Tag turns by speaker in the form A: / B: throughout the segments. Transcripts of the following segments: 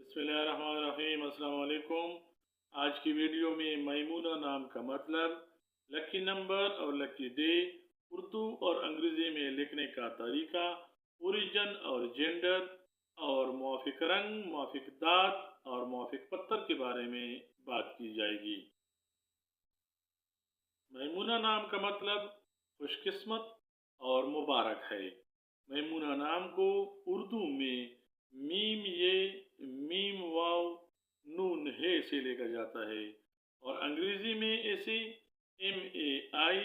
A: बिस्मिल्लाहिर्रहमानिर्रहीम। अस्सलाम वालेकुम। आज की वीडियो में मैमूना नाम का मतलब, लकी नंबर और लकी डे, उर्दू और अंग्रेज़ी में लिखने का तरीका, ओरिजिन और जेंडर और मुआफ़िक रंग, मुआफ़िक दात और मुआफ़िक पत्थर के बारे में बात की जाएगी। मैमूना नाम का मतलब खुशकिस्मत और मुबारक है। मैमूना नाम को उर्दू में मीम ये, मीम वाव, नून हे से लिखा जाता है और अंग्रेजी में इसे MAI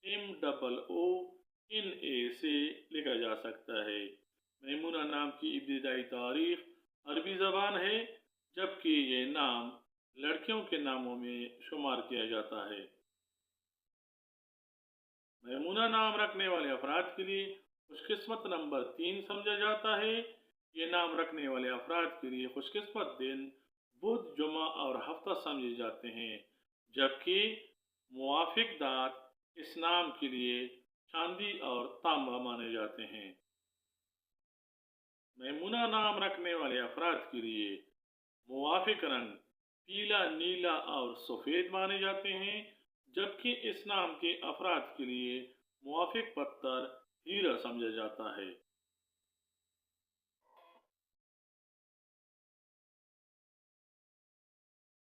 A: MOO NA से लिखा जा सकता है। मैमूना नाम की इब्तिदाई तारीख अरबी ज़बान है, जबकि ये नाम लड़कियों के नामों में शुमार किया जाता है। मैमूना नाम रखने वाले अफराद के लिए खुशकिस्मत नंबर 3 समझा जाता है। ये नाम रखने वाले अफराद के लिए खुशकिस्मत दिन बुध, जुमा और हफ्ता समझे जाते हैं, जबकि मुआफिक दात इस नाम के लिए चांदी और तांबा माने जाते हैं। मैमूना नाम रखने वाले अफराद के लिए मुआफिक रंग पीला, नीला और सफ़ेद माने जाते हैं, जबकि इस नाम के अफराद के लिए मुआफिक पत्थर हीरा समझा जाता है।